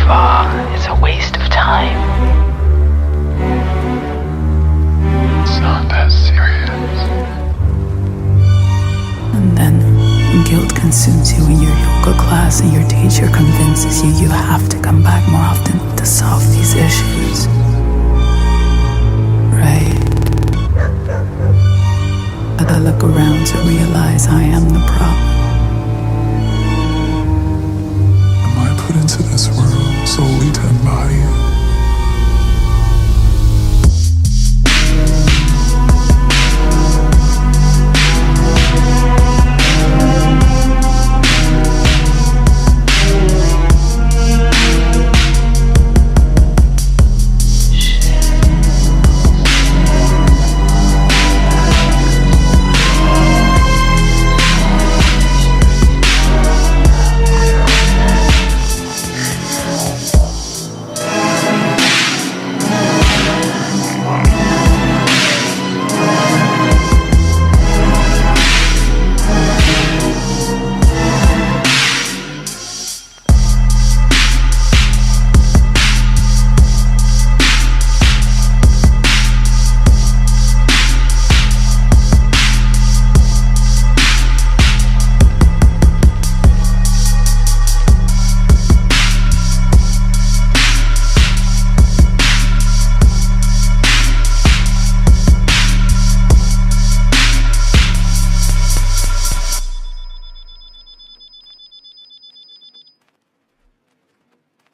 spa. It's a waste of time. It's not that serious. And then guilt consumes you in your yoga class and your teacher convinces you you have to come back more often to solve these issues. Right? But I look around to realize I am the problem.